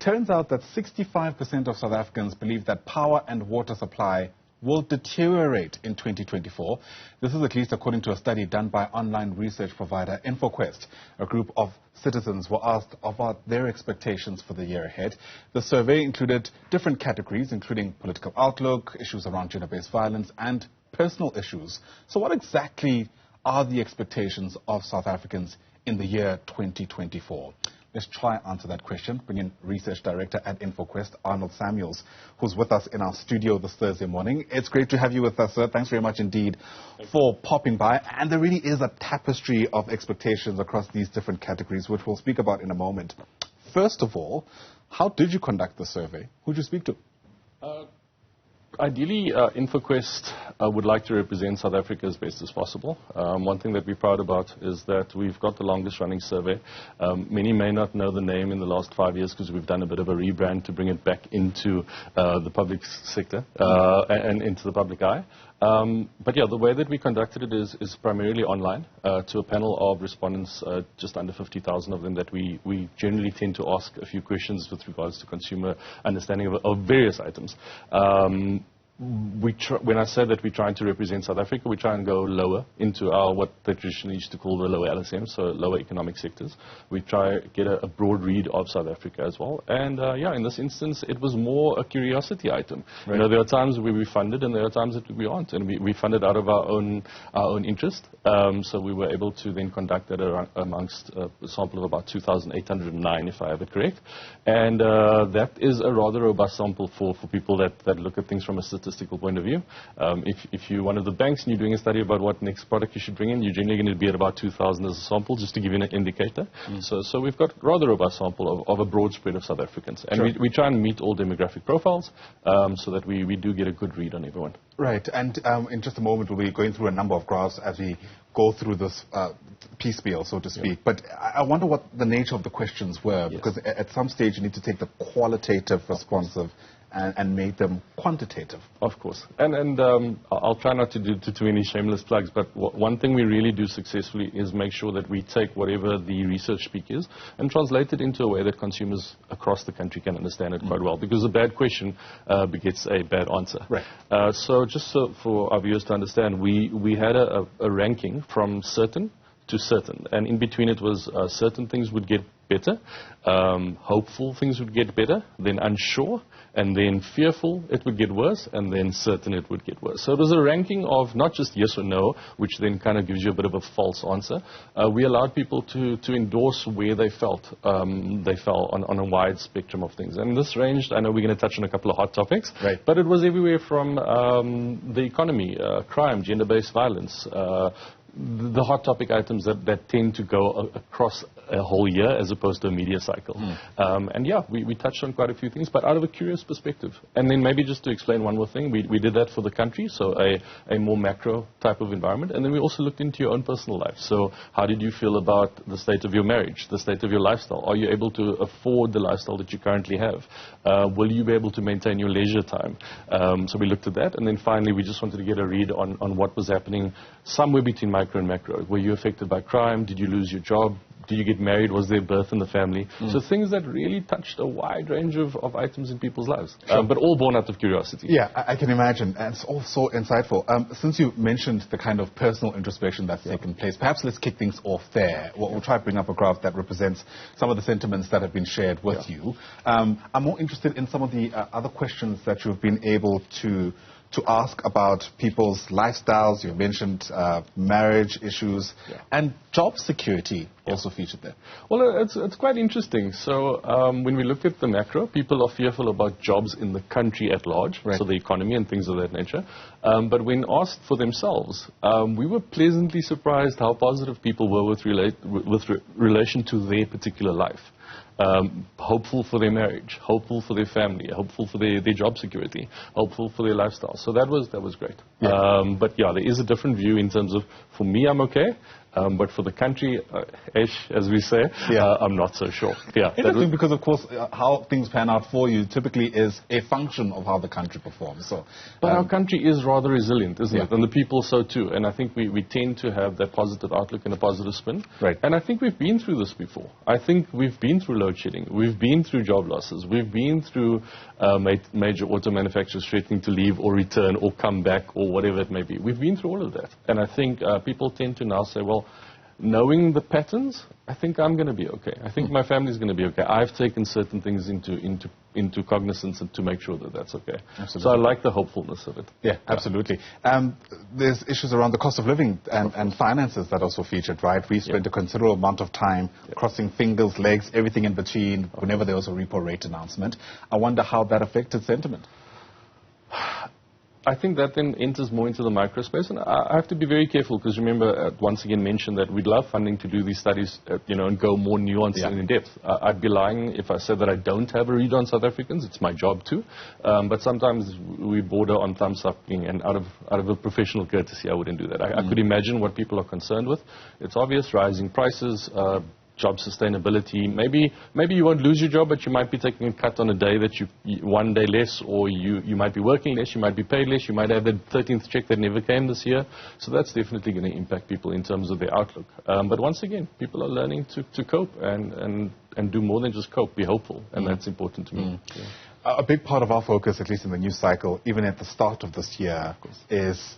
turns out that 65% of South Africans believe that power and water supply will deteriorate in 2024. This is at least according to a study done by online research provider InfoQuest. A group of citizens were asked about their expectations for the year ahead. The survey included different categories, including political outlook, issues around gender-based violence, and personal issues. So what exactly are the expectations of South Africans in the year 2024? Let's try and answer that question. Bring in Research Director at InfoQuest, Arnold Samuels, who's with us in our studio this Thursday morning. It's great to have you with us, sir. Thanks very much indeed for popping by. And there really is a tapestry of expectations across these different categories, which we'll speak about in a moment. First of all, how did you conduct the survey? Who did you speak to? Ideally, InfoQuest would like to represent South Africa as best as possible. One thing that we're proud about is that we've got the longest running survey. Many may not know the name in the last 5 years because we've done a bit of a rebrand to bring it back into the public sector and into the public eye. But yeah, the way that we conducted it is primarily online to a panel of respondents, just under 50,000 of them, that we generally tend to ask a few questions with regards to consumer understanding of various items. When I say that we're trying to represent South Africa, we try and go lower into our what they traditionally used to call the lower LSM, so lower economic sectors. We try to get a broad read of South Africa as well. And yeah, in this instance, it was more a curiosity item. Right. You know, there are times where we funded and there are times that we aren't. And we funded out of our own interest. So we were able to then conduct that amongst a sample of about 2,809, if I have it correct. And that is a rather robust sample for people that look at things from a statistical point of view. If you're one of the banks and you're doing a study about what next product you should bring in, you're generally going to be at about 2,000 as a sample, just to give you an indicator. So we've got rather robust sample of a broad spread of South Africans. And we try and meet all demographic profiles so that we do get a good read on everyone. Right. And in just a moment, we'll be going through a number of graphs as we go through this piecemeal, so to speak. Yeah. But I wonder what the nature of the questions were, because at some stage you need to take the qualitative responsive and make them quantitative. Of course. And I'll try not to do too many shameless plugs, but one thing we really do successfully is make sure that we take whatever the research speak is and translate it into a way that consumers across the country can understand it quite well, because a bad question begets a bad answer. Right. So just for our viewers to understand, we had a ranking from certain to certain, and in between it was certain things would get better, hopeful things would get better, then unsure, and then fearful it would get worse, and then certain it would get worse. So it was a ranking of not just yes or no, which then kind of gives you a bit of a false answer. We allowed people to endorse where they felt they fell on a wide spectrum of things. And this ranged, I know we're going to touch on a couple of hot topics, right, but it was everywhere from the economy, crime, gender-based violence, the hot topic items that tend to go across a whole year as opposed to a media cycle. And yeah, we touched on quite a few things, but out of a curious perspective. And then maybe just to explain one more thing, we did that for the country, so a more macro type of environment. And then we also looked into your own personal life. So how did you feel about the state of your marriage, the state of your lifestyle? Are you able to afford the lifestyle that you currently have? Will you be able to maintain your leisure time? So we looked at that. And then finally, we just wanted to get a read on what was happening somewhere between micro and macro. Were you affected by crime? Did you lose your job? Did you get married? Was there birth in the family? So things that really touched a wide range of items in people's lives, but all born out of curiosity. Yeah, I can imagine. And it's all so insightful. Since you mentioned the kind of personal introspection that's taken place, perhaps let's kick things off there. We'll try to bring up a graph that represents some of the sentiments that have been shared with you. I'm more interested in some of the other questions that you've been able to ask about people's lifestyles. You mentioned marriage issues, and job security also featured there. Well, it's quite interesting. So when we look at the macro, people are fearful about jobs in the country at large, so the economy and things of that nature. But when asked for themselves, we were pleasantly surprised how positive people were with relation to their particular life. Hopeful for their marriage, hopeful for their family, hopeful for their job security, hopeful for their lifestyle. So that was great. But yeah, there is a different view in terms of, for me, I'm okay. But for the country, as we say, I'm not so sure. Yeah, interesting, because of course how things pan out for you typically is a function of how the country performs. So, but our country is rather resilient, isn't it? And the people so too. And I think we tend to have that positive outlook and a positive spin. Right. And I think we've been through this before. I think we've been through load shedding. We've been through job losses. We've been through major auto manufacturers threatening to leave or return or come back or whatever it may be. We've been through all of that. And I think people tend to now say, well, knowing the patterns, I think I'm going to be okay. I think my family's going to be okay. I've taken certain things into cognizance and to make sure that that's okay. Absolutely. So I like the hopefulness of it. Yeah, absolutely. There's issues around the cost of living and finances that also featured, right? We spent a considerable amount of time crossing fingers, legs, everything in between whenever there was a repo rate announcement. I wonder how that affected sentiment. I think that then enters more into the microspace, and I have to be very careful because remember, once again, mentioned that we'd love funding to do these studies, and go more nuanced and in depth. I'd be lying if I said that I don't have a read on South Africans. It's my job too, but sometimes we border on thumbs up, and out of a professional courtesy, I wouldn't do that. I could imagine what people are concerned with. It's obvious: rising prices. Job sustainability. Maybe you won't lose your job, but you might be taking a cut on a day that one day less, or you might be working less, you might be paid less, you might have the 13th check that never came this year. So that's definitely going to impact people in terms of their outlook. But once again, people are learning to cope and do more than just cope, be hopeful, and that's important to me. Yeah. A big part of our focus, at least in the news cycle, even at the start of this year, is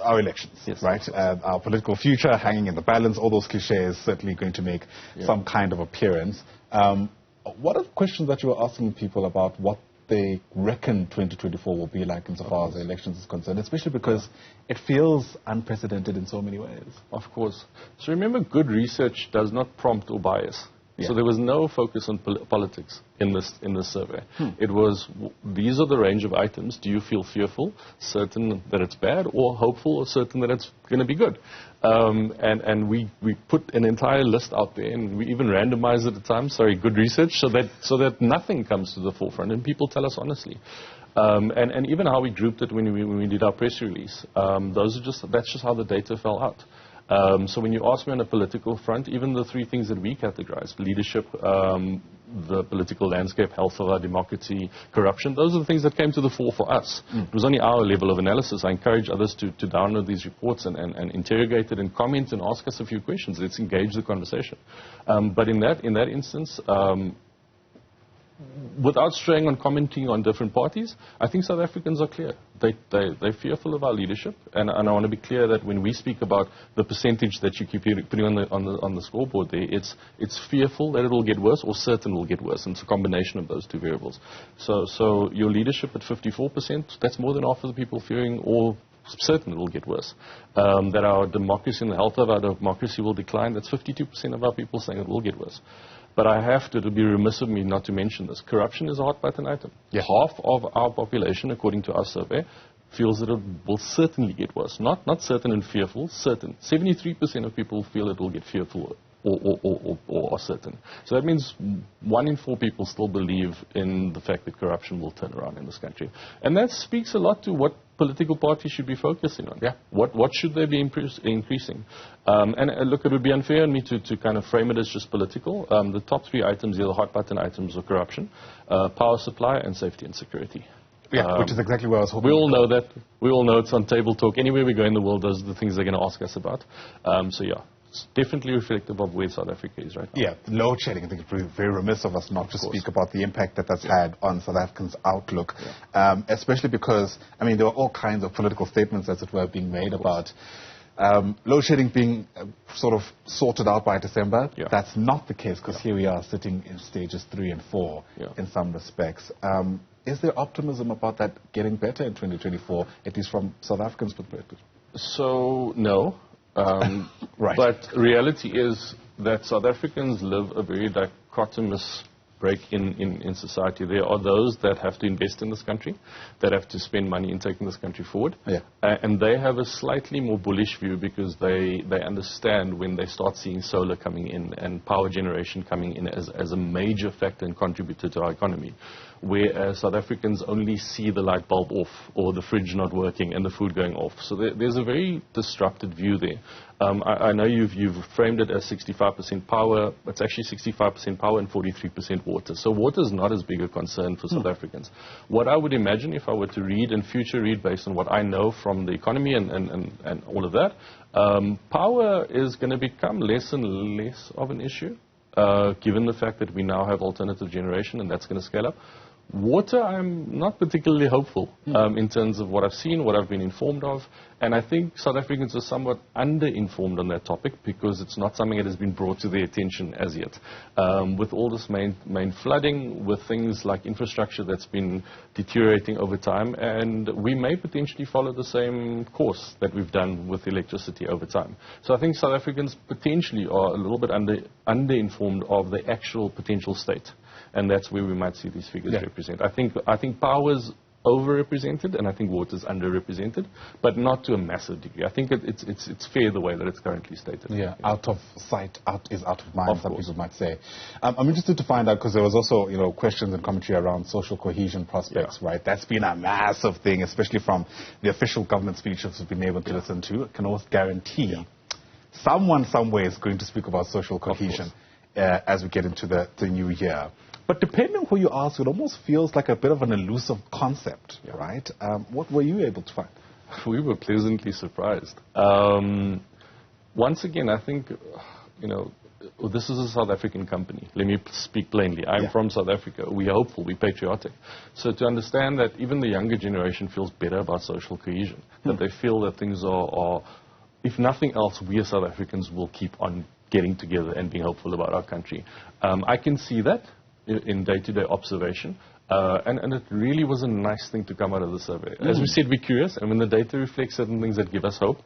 our elections, right? Our political future hanging in the balance, all those cliches certainly going to make some kind of appearance. What are the questions that you were asking people about what they reckon 2024 will be like insofar as the elections is concerned, especially because it feels unprecedented in so many ways? Of course. So remember, good research does not prompt or bias. So there was no focus on politics in this survey. It was, these are the range of items. Do you feel fearful, certain that it's bad, or hopeful, or certain that it's going to be good? And we put an entire list out there, and we even randomized at the time. Good research, so that nothing comes to the forefront, and people tell us honestly. And even how we grouped it when we did our press release. That's just how the data fell out. So when you ask me on a political front, even the three things that we categorize, leadership, the political landscape, health of our democracy, corruption, those are the things that came to the fore for us. It was only our level of analysis. I encourage others to download these reports and interrogate it and comment and ask us a few questions. Let's engage the conversation. But in that instance, without straying on commenting on different parties, I think South Africans are clear. They're fearful of our leadership, and I want to be clear that when we speak about the percentage that you keep putting on the scoreboard there, it's fearful that it will get worse or certain it will get worse, and it's a combination of those two variables. So your leadership at 54%, that's more than half of the people fearing or certain it will get worse. That our democracy and the health of our democracy will decline, that's 52% of our people saying it will get worse. But I have to be remiss of me not to mention this. Corruption is a hot button item. Half of our population, according to our survey, feels that it will certainly get worse. Not certain and fearful, certain. 73% of people feel it will get fearful or certain. So that means 1 in 4 people still believe in the fact that corruption will turn around in this country. And that speaks a lot to what political parties should be focusing on. What should they be increasing? And look, it would be unfair on me to kind of frame it as just political. The top 3 items here, the hot button items of corruption, power supply, and safety and security. Which is exactly where I was hoping. We all know that. We all know it's on table talk. Anywhere we go in the world, those are the things they're going to ask us about. It's definitely reflective of where South Africa is right now. Load shedding. I think it's very remiss of us not to speak about the impact that's had on South Africans' outlook, especially because, there were all kinds of political statements, as it were, being made about load shedding being sort of sorted out by December. That's not the case, because here we are sitting in stages 3 and 4 in some respects. Is there optimism about that getting better in 2024, at least from South Africans' perspective? So, no. But reality is that South Africans live a very dichotomous break in society. There are those that have to invest in this country, that have to spend money in taking this country forward. And they have a slightly more bullish view because they understand when they start seeing solar coming in and power generation coming in as a major factor and contributor to our economy. Whereas South Africans only see the light bulb off or the fridge not working and the food going off. So there's a very disrupted view there. I know you've framed it as 65% power. It's actually 65% power and 43% water. So water is not as big a concern for South Africans. What I would imagine if I were to read and future read based on what I know from the economy and all of that, power is going to become less and less of an issue, given the fact that we now have alternative generation and that's going to scale up. Water, I'm not particularly hopeful in terms of what I've seen, what I've been informed of, and I think South Africans are somewhat under-informed on that topic because it's not something that has been brought to their attention as yet. With all this main flooding, with things like infrastructure that's been deteriorating over time, and we may potentially follow the same course that we've done with electricity over time. So I think South Africans potentially are a little bit under-informed of the actual potential state. And that's where we might see these figures represent. I think power's overrepresented, and I think water's underrepresented, but not to a massive degree. I think it's fair the way that it's currently stated. Yeah, out of sight, out of mind, some people might say. I'm interested to find out, because there was also, questions and commentary around social cohesion prospects, right? That's been a massive thing, especially from the official government speeches we've been able to listen to. I can almost guarantee someone somewhere is going to speak about social cohesion as we get into the new year. But depending on who you ask, it almost feels like a bit of an elusive concept, right? What were you able to find? We were pleasantly surprised. Once again, I think, this is a South African company. Let me speak plainly. I'm from South Africa. We're hopeful. We're patriotic. So to understand that even the younger generation feels better about social cohesion, that they feel that things are, if nothing else, we as South Africans will keep on getting together and being hopeful about our country. I can see that in day-to-day observation, and it really was a nice thing to come out of the survey. As we said, we're curious, and when the data reflects certain things that give us hope,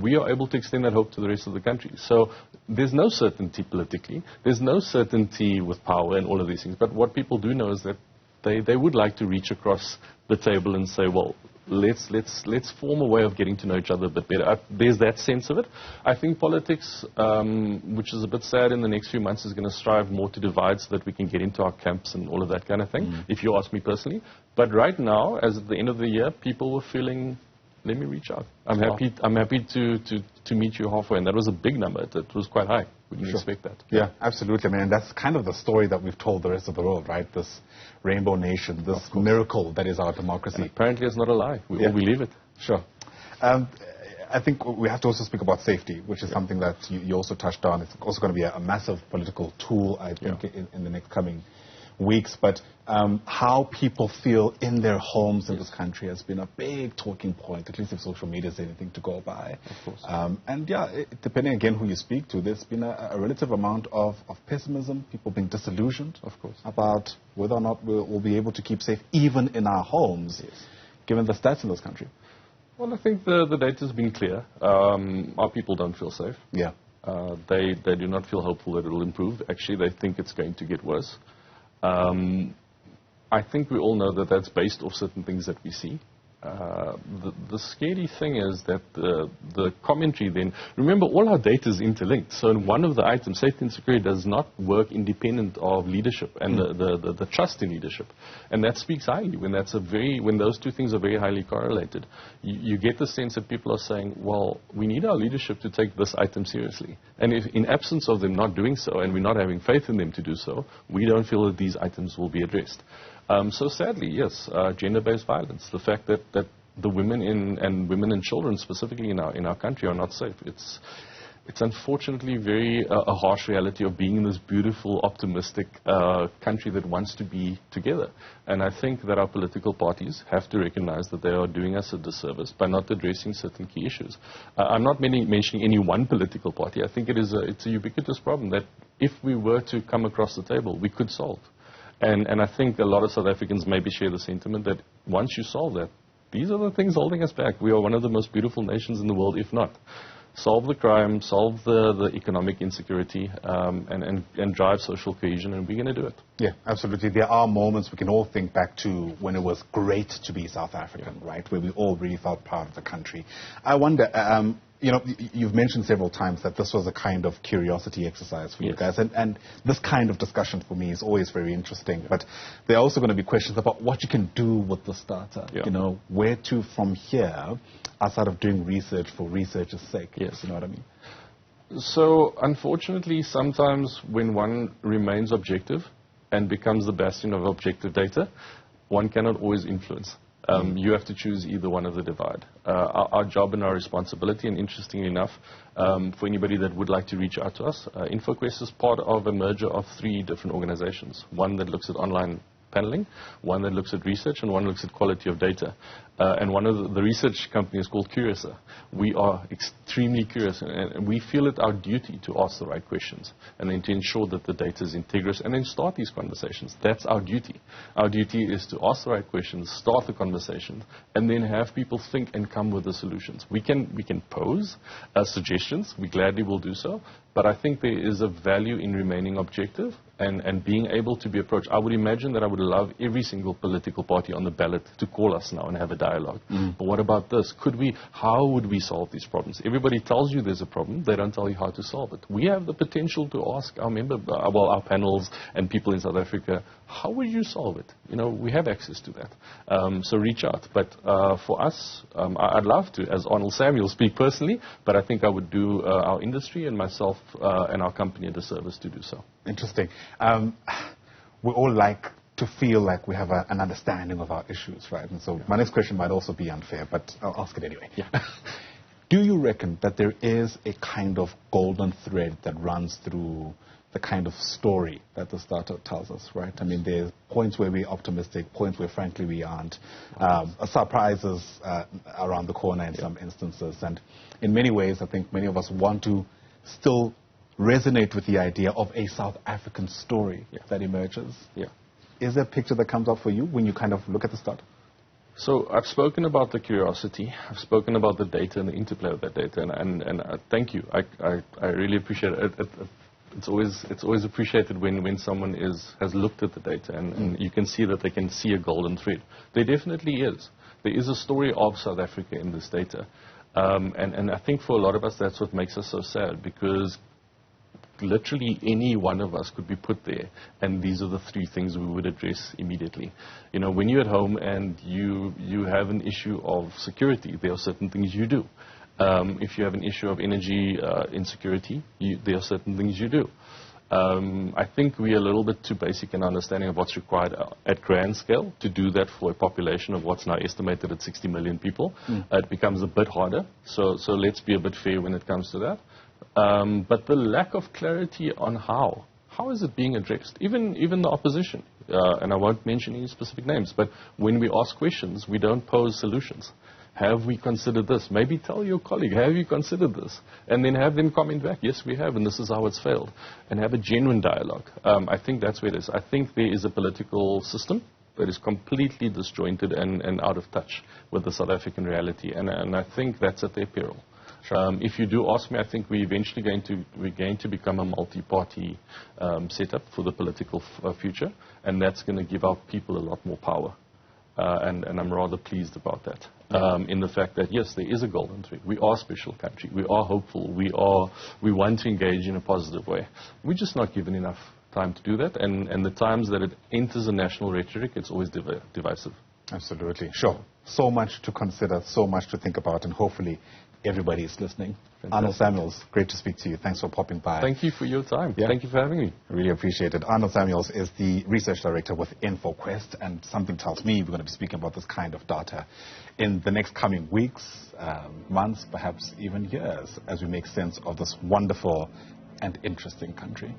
we are able to extend that hope to the rest of the country. So there's no certainty politically, there's no certainty with power and all of these things, but what people do know is that they would like to reach across the table and say, well, let's form a way of getting to know each other a bit better. There's that sense of it. I think politics, which is a bit sad in the next few months, is going to strive more to divide so that we can get into our camps and all of that kind of thing, if you ask me personally. But right now, as at the end of the year, people were feeling, let me reach out. I'm happy to meet you halfway. And that was a big number. It was quite high. We didn't expect that. Yeah, absolutely. I mean, that's kind of the story that we've told the rest of the world, right? This rainbow nation, this miracle that is our democracy. And apparently it's not a lie. We all believe it. Sure. I think we have to also speak about safety, which is something that you also touched on. It's also going to be a massive political tool, I think, in the next coming weeks. But how people feel in their homes in this country has been a big talking point, at least if social media is anything to go by. Of course. And depending again who you speak to, there's been a relative amount of pessimism, people being disillusioned, of course, about whether or not we'll be able to keep safe even in our homes, given the stats in this country. Well, I think the data's been clear. Our people don't feel safe. Yeah. They do not feel hopeful that it will improve. Actually, they think it's going to get worse. I think we all know that that's based off certain things that we see. The scary thing is that the commentary then, remember all our data is interlinked. So in one of the items, safety and security does not work independent of leadership and the trust in leadership. And that speaks highly when those two things are very highly correlated. You get the sense that people are saying, well, we need our leadership to take this item seriously. And if in absence of them not doing so, and we're not having faith in them to do so, we don't feel that these items will be addressed. So sadly, yes, gender-based violence, the fact that the women and women and children specifically in our country are not safe. It's unfortunately a harsh reality of being in this beautiful, optimistic country that wants to be together. And I think that our political parties have to recognize that they are doing us a disservice by not addressing certain key issues. I'm not mentioning any one political party. I think it's a ubiquitous problem that if we were to come across the table, we could solve. And I think a lot of South Africans maybe share the sentiment that once you solve that, these are the things holding us back. We are one of the most beautiful nations in the world, if not. Solve the crime, solve the economic insecurity, and drive social cohesion, and we're going to do it. Yeah, absolutely. There are moments we can all think back to when it was great to be South African, right, where we all really felt proud of the country. I wonder, you know, you've mentioned several times that this was a kind of curiosity exercise for you guys, and this kind of discussion for me is always very interesting. But there are also going to be questions about what you can do with this data. You know, where to from here, outside of doing research for research's sake. You know what I mean? So, unfortunately, sometimes when one remains objective and becomes the bastion of objective data, one cannot always influence. You have to choose either one of the divide. Our job and our responsibility, and interestingly enough, for anybody that would like to reach out to us, InfoQuest is part of a merger of 3 different organizations. One that looks at online paneling, one that looks at research, and one looks at quality of data. And one of the research company is called Curiouser. We are extremely curious, and we feel it our duty to ask the right questions, and then to ensure that the data is integrous, and then start these conversations. That's our duty. Our duty is to ask the right questions, start the conversation, and then have people think and come with the solutions. We can pose suggestions. We gladly will do so, but I think there is a value in remaining objective and being able to be approached. I would imagine that I would love every single political party on the ballot to call us now and have a dialogue. But what about this? How would we solve these problems? Everybody tells you there's a problem. They don't tell you how to solve it. We have the potential to ask our panels and people in South Africa, how would you solve it? You know, we have access to that. So reach out. But for us, I'd love to, as Arnold Samuels, speak personally, but I think I would do our industry and myself and our company a disservice to do so. Interesting. We all like to feel like we have an understanding of our issues, right? And so my next question might also be unfair, but I'll ask it anyway. Do you reckon that there is a kind of golden thread that runs through the kind of story that this data tells us, right? I mean, there's points where we're optimistic, points where, frankly, we aren't. Surprises around the corner in some instances. And in many ways, I think many of us want to still resonate with the idea of a South African story that emerges. Is there a picture that comes up for you when you kind of look at the start? So I've spoken about the curiosity. I've spoken about the data and the interplay of that data, and thank you. I really appreciate it. It's always appreciated when someone has looked at the data and you can see that they can see a golden thread. There definitely is. There is a story of South Africa in this data, and I think for a lot of us that's what makes us so sad, because literally any one of us could be put there, and these are the 3 things we would address immediately. You know, when you're at home and you have an issue of security, there are certain things you do. If you have an issue of energy insecurity, there are certain things you do. I think we're a little bit too basic in understanding of what's required at grand scale to do that for a population of what's now estimated at 60 million people. It becomes a bit harder, so let's be a bit fair when it comes to that. But the lack of clarity on how is it being addressed? Even the opposition, and I won't mention any specific names, but when we ask questions, we don't pose solutions. Have we considered this? Maybe tell your colleague, have you considered this? And then have them comment back, yes, we have, and this is how it's failed. And have a genuine dialogue. I think that's where it is. I think there is a political system that is completely disjointed and out of touch with the South African reality, and I think that's at their peril. If you do ask me, I think we're eventually going to become a multi-party setup for the political future, and that's going to give our people a lot more power. And I'm rather pleased about that, in the fact that, yes, there is a golden thread. We are a special country. We are hopeful. We want to engage in a positive way. We're just not given enough time to do that, and the times that it enters a national rhetoric, it's always divisive. Absolutely. Sure. So much to consider, so much to think about, and hopefully everybody is listening. Fantastic. Arnold Samuels, great to speak to you. Thanks for popping by. Thank you for your time. Thank you for having me. Really appreciate it. Arnold Samuels is the research director with InfoQuest, and something tells me we're going to be speaking about this kind of data in the next coming weeks, months, perhaps even years, as we make sense of this wonderful and interesting country.